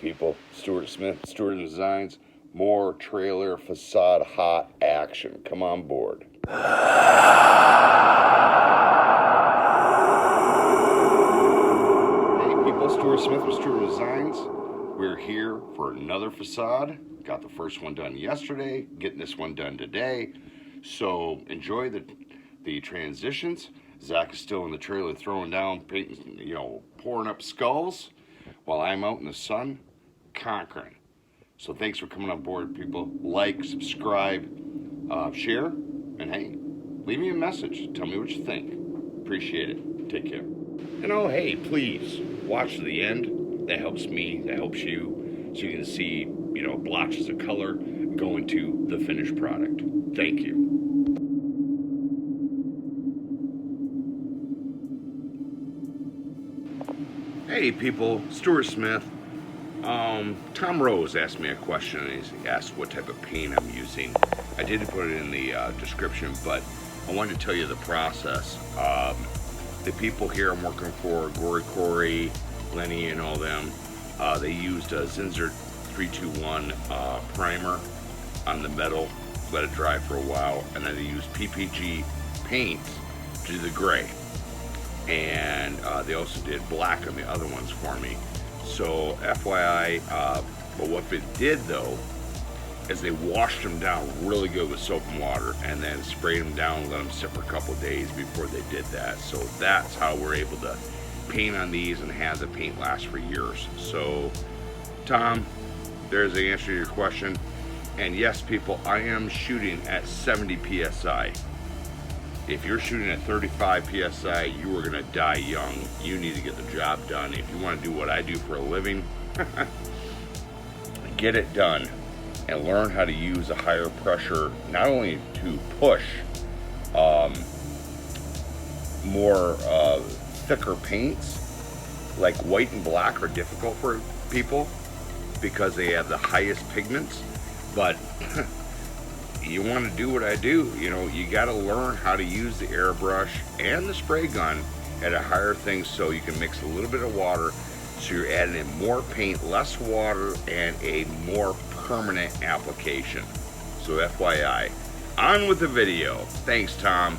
people, Stuart Smith, Stuart Designs, more trailer facade hot action. Come on board. Hey people, Stuart Smith with Stuart Designs. We're here for another facade. Got the first one done yesterday, getting this one done today. So enjoy the transitions. Zach is still in the trailer throwing down, painting, pouring up skulls, while I'm out in the sun conquering. So thanks for coming on board, people. Like, subscribe, share, and hey, leave me a message. Tell me what you think. Appreciate it. Take care. Hey, please watch to the end. That helps me. That helps you, so you can see, blotches of color going to the finished product. Thank you. Hey people, Stuart Smith. Tom Rose asked me a question, and he asked what type of paint I'm using. I did put it in the description, but I wanted to tell you the process. The people here I'm working for, Corey, Lenny, and all them, they used a Zinsser 321 primer on the metal, let it dry for a while, and then they used PPG paint to do the gray. And they also did black on the other ones for me. So FYI, but what it did though is they washed them down really good with soap and water, and then sprayed them down and let them sit for a couple of days before they did that. So that's how we're able to paint on these and have the paint last for years. So Tom, there's the answer to your question. And yes people, I am shooting at 70 PSI. If you're shooting at 35 PSI, you are gonna die young. You need to get the job done. If you wanna do what I do for a living, get it done and learn how to use a higher pressure, not only to push more thicker paints, like white and black are difficult for people because they have the highest pigments, but you want to do what I do, you got to learn how to use the airbrush and the spray gun at a higher thing, so you can mix a little bit of water, so you're adding in more paint, less water, and a more permanent application. So FYI, on with the video. Thanks, Tom.